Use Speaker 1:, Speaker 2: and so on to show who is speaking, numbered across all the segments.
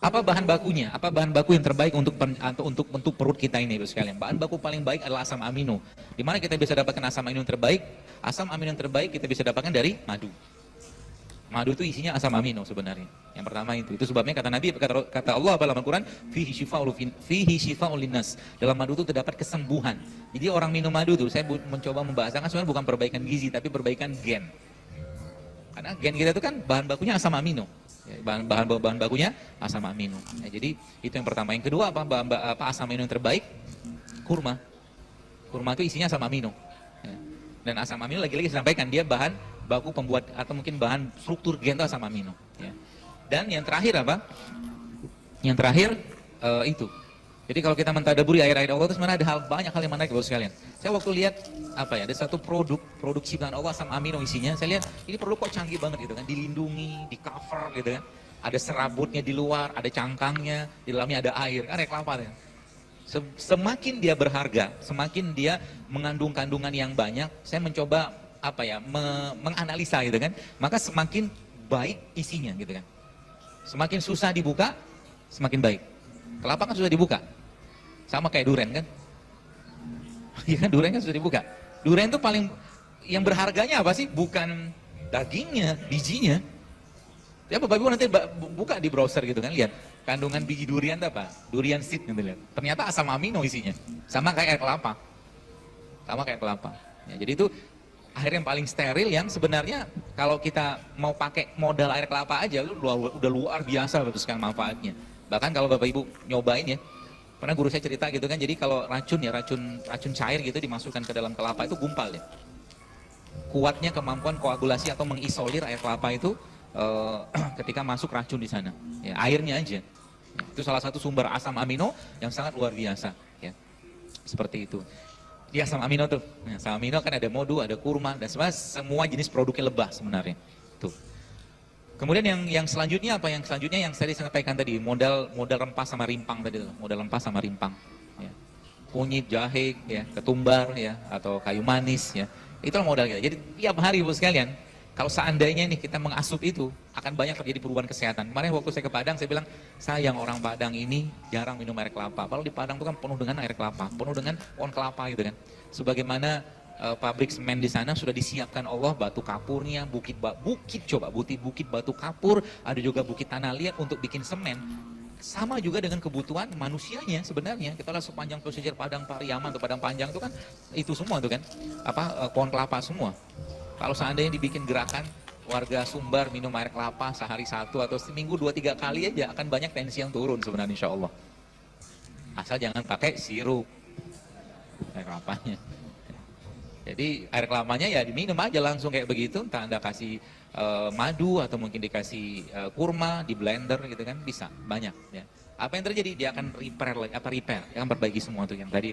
Speaker 1: Apa bahan bakunya? Apa bahan baku yang terbaik untuk perut kita ini, Ibu sekalian? Bahan baku paling baik adalah asam amino. Di mana kita bisa dapatkan asam amino yang terbaik? Asam amino yang terbaik kita bisa dapatkan dari madu. Madu itu isinya asam amino sebenarnya. Yang pertama itu sebabnya kata Nabi, kata Allah dalam Al-Quran, fihi shifa'ul linnas. Dalam madu itu terdapat kesembuhan. Jadi orang minum madu tuh, saya mencoba membahasakan sebenarnya bukan perbaikan gizi, tapi perbaikan gen. Karena gen kita itu kan bahan bakunya asam amino. Ya, bahan bakunya asam amino. Ya, jadi itu yang pertama. Yang kedua apa asam amino yang terbaik? Kurma. Kurma itu isinya asam amino. Ya. Dan asam amino lagi-lagi saya sampaikan dia bahan baku pembuat atau mungkin bahan struktur gen itu asam amino. Ya. Dan yang terakhir apa? Yang terakhir itu. Jadi kalau kita mentadaburi ayat-ayat Allah itu sebenarnya ada banyak hal yang menarik Bapak sekalian. Saya waktu lihat ada satu produk ciptaan Allah asam amino isinya, saya lihat ini produk kok canggih banget gitu kan, dilindungi, di cover gitu kan. Ada serabutnya di luar, ada cangkangnya, di dalamnya ada air, kan air kelapa kan. Semakin dia berharga, semakin dia mengandung kandungan yang banyak, saya mencoba menganalisa gitu kan, maka semakin baik isinya gitu kan. Semakin susah dibuka, semakin baik. Kelapa kan susah dibuka, sama kayak durian kan. Iya kan, durian kan susah dibuka. Durian itu paling yang berharganya apa sih? Bukan dagingnya, bijinya. Ya Bapak Ibu nanti buka di browser gitu kan, lihat kandungan biji durian itu apa? Durian seed gitu lihat. Ternyata asam amino isinya, sama kayak air kelapa. Sama kayak kelapa. Ya, jadi itu air yang paling steril yang sebenarnya kalau kita mau pakai modal air kelapa aja itu udah luar biasa betul sekali manfaatnya. Bahkan kalau Bapak Ibu nyobain ya, pernah guru saya cerita gitu kan, jadi kalau racun cair gitu dimasukkan ke dalam kelapa itu gumpal ya. Kuatnya kemampuan koagulasi atau mengisolir air kelapa itu ketika masuk racun di sana. Ya, airnya aja. Ya, itu salah satu sumber asam amino yang sangat luar biasa. Ya, seperti itu. Di asam amino tuh, nah, asam amino kan ada modu, ada kurma, dan semua jenis produknya lebah sebenarnya. Tuh. Kemudian yang selanjutnya apa? Yang selanjutnya yang saya sampaikan tadi, modal rempah sama rimpang tadi, modal rempah sama rimpang. Ya. Kunyit, jahe, ya, ketumbar, ya, atau kayu manis, ya. Itulah modal kita. Jadi tiap hari Ibu sekalian, kalau seandainya nih kita mengasup itu, akan banyak terjadi perubahan kesehatan. Kemarin waktu saya ke Padang, saya bilang, sayang orang Padang ini jarang minum air kelapa. Kalau di Padang itu kan penuh dengan air kelapa, penuh dengan pohon kelapa gitu kan. Sebagaimana pabrik semen di sana sudah disiapkan Allah batu kapurnya, bukit batu kapur, ada juga bukit tanah liat untuk bikin semen. Sama juga dengan kebutuhan manusianya sebenarnya. Kita lihat sepanjang pesisir Padang Pariaman atau Padang Panjang itu kan itu semua itu kan pohon kelapa semua. Kalau seandainya dibikin gerakan warga Sumbar minum air kelapa sehari 1 atau seminggu 2-3 kali aja akan banyak tensi yang turun sebenarnya insya Allah. Asal jangan pakai sirup air kelapanya. Jadi air kelapanya ya diminum aja langsung kayak begitu, entah Anda kasih madu atau mungkin dikasih kurma di blender gitu kan, bisa banyak ya. Apa yang terjadi? Dia akan repair, dia akan perbaiki semua tuh yang tadi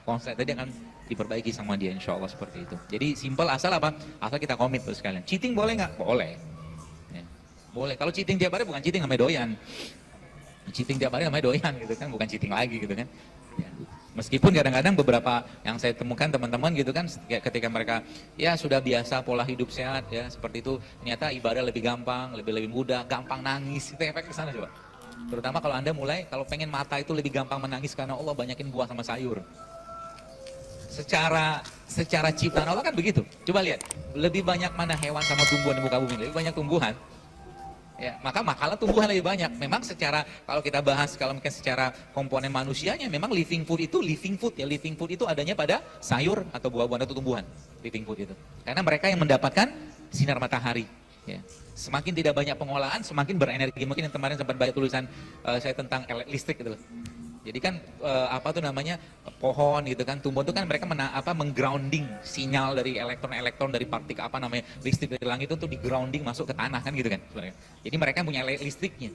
Speaker 1: konslet tadi akan diperbaiki sama dia insya Allah seperti itu. Jadi simple asal apa? Asal kita komit tuh sekalian. Cheating boleh nggak? Boleh. Ya. Boleh. Kalau cheating tiap hari bukan cheating, namanya doyan. Cheating tiap hari namanya doyan gitu kan, bukan cheating lagi gitu kan. Ya. Meskipun kadang-kadang beberapa yang saya temukan teman-teman gitu kan, ketika mereka ya sudah biasa pola hidup sehat ya seperti itu, ternyata ibadah lebih gampang, lebih mudah, gampang nangis, itu efek ke sana coba. Terutama kalau Anda mulai, kalau pengen mata itu lebih gampang menangis karena Allah banyakin buah sama sayur. Secara ciptaan Allah kan begitu. Coba lihat, lebih banyak mana hewan sama tumbuhan di muka bumi? Lebih banyak tumbuhan. Ya, maka makalah tumbuhan lebih banyak. Memang secara kalau kita bahas kalau mungkin secara komponen manusianya memang living food itu adanya pada sayur atau buah-buahan atau tumbuhan. Living food itu. Karena mereka yang mendapatkan sinar matahari. Ya. Semakin tidak banyak pengolahan, semakin berenergi. Mungkin yang kemarin sempat baca tulisan saya tentang listrik gitu loh. Jadi kan pohon gitu kan, tumbuh itu kan mereka menggrounding sinyal dari elektron dari partikel listrik dari langit itu untuk di-grounding masuk ke tanah kan gitu kan sebenarnya. Jadi mereka punya listriknya.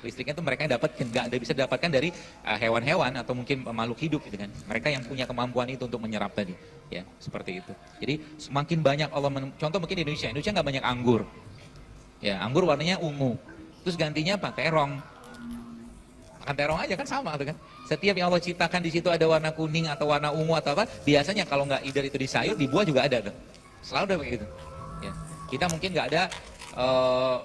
Speaker 1: Listriknya itu mereka nggak bisa didapatkan dari hewan-hewan atau mungkin makhluk hidup gitu kan. Mereka yang punya kemampuan itu untuk menyerap tadi. Ya, seperti itu. Jadi semakin banyak Allah contoh mungkin di Indonesia nggak banyak anggur. Ya, anggur warnanya ungu. Terus gantinya apa? Terong. Makan terong aja kan sama tuh kan. Setiap yang Allah ciptakan di situ ada warna kuning atau warna ungu atau apa, biasanya kalau nggak either itu di sayur, di buah juga ada tuh. Selalu ada begitu. Ya. Kita mungkin nggak ada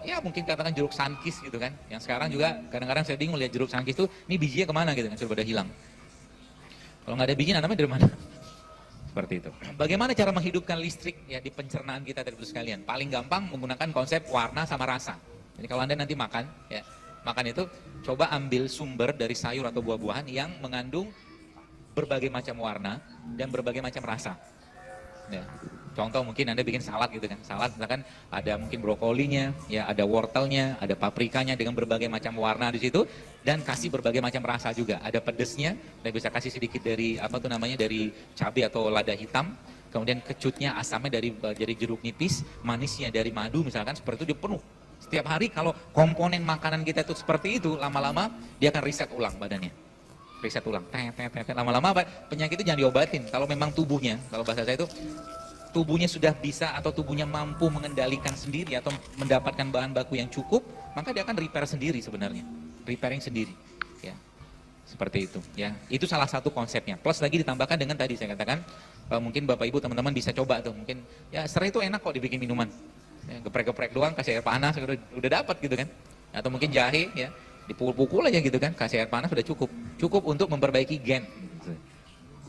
Speaker 1: Ya mungkin katakan jeruk sankis gitu kan. Yang sekarang juga kadang-kadang saya bingung lihat jeruk sankis tuh, ini bijinya kemana gitu kan, sudah pada hilang. Kalau nggak ada biji nanamnya dari mana? Seperti itu. Bagaimana cara menghidupkan listrik ya di pencernaan kita tadi sekalian? Paling gampang menggunakan konsep warna sama rasa. Jadi kalau Anda nanti makan, ya makan itu coba ambil sumber dari sayur atau buah-buahan yang mengandung berbagai macam warna dan berbagai macam rasa. Ya. Contoh mungkin Anda bikin salad gitu kan. Salad misalkan ada mungkin brokolinya, ya ada wortelnya, ada paprikanya dengan berbagai macam warna di situ dan kasih berbagai macam rasa juga. Ada pedesnya dan bisa kasih sedikit dari apa tuh namanya dari cabai atau lada hitam. Kemudian kecutnya asamnya dari jeruk nipis, manisnya dari madu misalkan seperti itu dia penuh. Setiap hari kalau komponen makanan kita itu seperti itu lama-lama dia akan reset ulang badannya. Riset ulang, lama-lama apa? Penyakit itu jangan diobatin. Kalau memang tubuhnya, kalau bahasa saya itu tubuhnya sudah bisa atau tubuhnya mampu mengendalikan sendiri atau mendapatkan bahan baku yang cukup, maka dia akan repair sendiri sebenarnya, repairing sendiri. Ya, seperti itu. Ya, itu salah satu konsepnya. Plus lagi ditambahkan dengan tadi saya katakan, mungkin bapak ibu teman-teman bisa coba tuh, mungkin ya serai itu enak kok dibikin minuman. Ya, geprek-geprek doang, kasih air panas, udah dapat gitu kan. Atau mungkin jahe, ya dipukul-pukul aja gitu kan, kasih air panas sudah cukup untuk memperbaiki gen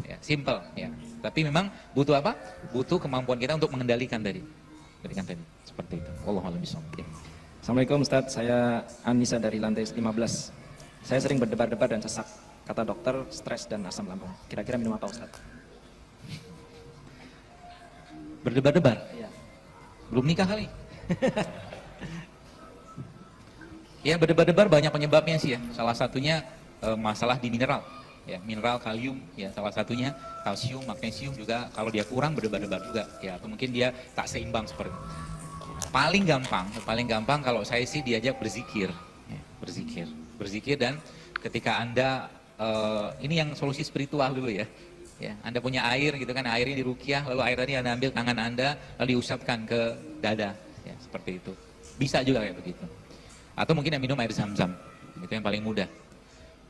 Speaker 1: ya, simple ya, tapi memang butuh apa, butuh kemampuan kita untuk mengendalikan tadi seperti itu. Wallahualam bishawab.
Speaker 2: Assalamualaikum Ustadz, saya Anissa dari lantai 15. Saya sering berdebar-debar dan sesak, kata dokter stres dan asam lambung, kira-kira minum apa Ustadz?
Speaker 1: Berdebar-debar?
Speaker 2: Iya.
Speaker 1: Belum nikah kali? Ya berdebar-debar banyak penyebabnya sih ya. Salah satunya masalah di mineral. Ya, mineral kalium ya salah satunya, kalsium, magnesium juga kalau dia kurang berdebar-debar juga. Ya, atau mungkin dia tak seimbang seperti itu. Paling gampang kalau saya sih diajak berzikir. Ya, berzikir dan ketika Anda ini yang solusi spiritual dulu ya. Ya, Anda punya air gitu kan, airnya diruqyah, lalu air tadi Anda ambil tangan Anda lalu diusapkan ke dada. Ya, seperti itu. Bisa juga kayak begitu. Atau mungkin yang minum air zam-zam, itu yang paling mudah.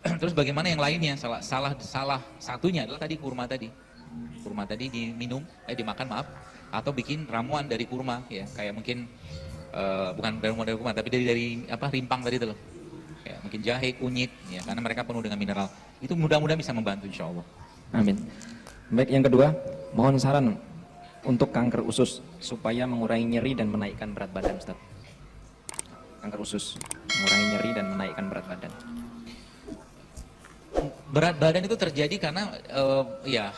Speaker 1: Terus bagaimana yang lainnya? Salah satunya adalah tadi kurma tadi diminum, dimakan maaf, atau bikin ramuan dari kurma, ya kayak mungkin bukan ramuan dari kurma, tapi dari apa rimpang tadi itu loh, ya mungkin jahe, kunyit, ya karena mereka penuh dengan mineral. Itu mudah-mudahan bisa membantu, insya Allah.
Speaker 2: Amin. Baik, yang kedua, mohon saran untuk kanker usus supaya mengurangi nyeri dan menaikkan berat badan, Ustaz. Kanker usus, mengurangi nyeri dan menaikkan berat badan.
Speaker 1: Berat badan itu terjadi karena ya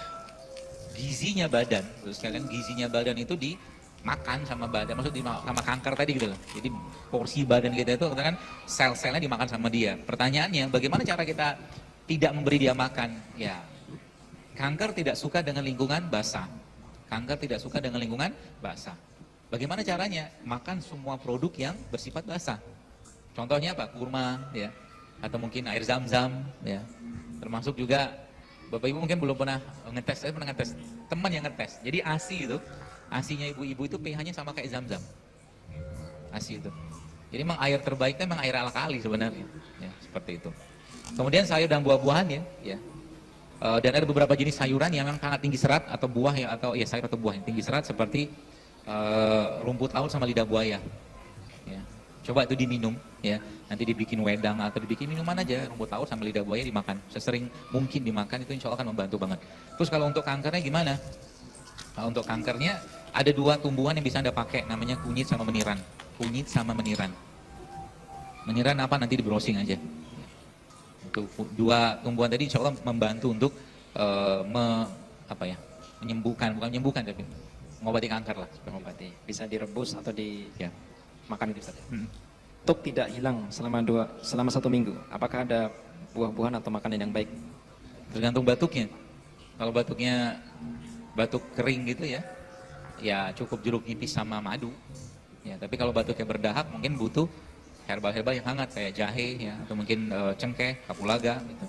Speaker 1: gizinya badan, terus kalian gizinya badan itu dimakan sama badan, maksud sama kanker tadi gitu loh. Jadi porsi badan kita itu kan sel-selnya dimakan sama dia. Pertanyaannya, bagaimana cara kita tidak memberi dia makan? Ya, kanker tidak suka dengan lingkungan basah. Bagaimana caranya? Makan semua produk yang bersifat basah. Contohnya apa? Kurma, ya, atau mungkin air zam-zam, ya. Termasuk juga Bapak Ibu mungkin belum pernah ngetes, saya pernah ngetes, teman yang ngetes. Jadi ASI itu, ASInya ibu-ibu itu pH-nya sama kayak zam-zam. ASI itu. Jadi memang air terbaiknya memang air alkali sebenarnya, ya, seperti itu. Kemudian sayur dan buah-buahan ya. Dan ada beberapa jenis sayuran yang memang sangat tinggi serat atau buah ya, atau ya sayur atau buah yang tinggi serat seperti rumput laut sama lidah buaya. Ya. Coba itu diminum, ya. Nanti dibikin wedang atau dibikin minuman aja, rumput laut sama lidah buaya dimakan. Sesering mungkin dimakan, itu insya Allah akan membantu banget. Terus kalau untuk kankernya gimana? Nah, untuk kankernya ada dua tumbuhan yang bisa Anda pakai, namanya kunyit sama meniran. Meniran apa nanti di browsing aja. Untuk dua tumbuhan tadi insya Allah membantu untuk menyembuhkan, bukan menyembuhkan tapi mengobati kanker lah,
Speaker 2: Mengobati. Bisa direbus atau dimakan itu saja.
Speaker 3: Untuk tidak hilang selama 1 minggu, apakah ada buah-buahan atau makanan yang baik?
Speaker 1: Tergantung batuknya. Kalau batuknya batuk kering gitu ya cukup jeruk nipis sama madu. Ya, tapi kalau batuknya berdahak mungkin butuh herbal-herbal yang hangat kayak jahe ya, atau mungkin cengkeh, kapulaga gitu.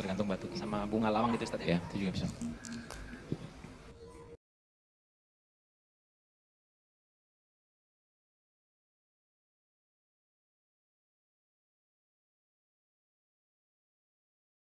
Speaker 1: Tergantung batuknya.
Speaker 3: Sama bunga lawang gitu Ustaz
Speaker 1: ya? Itu juga bisa.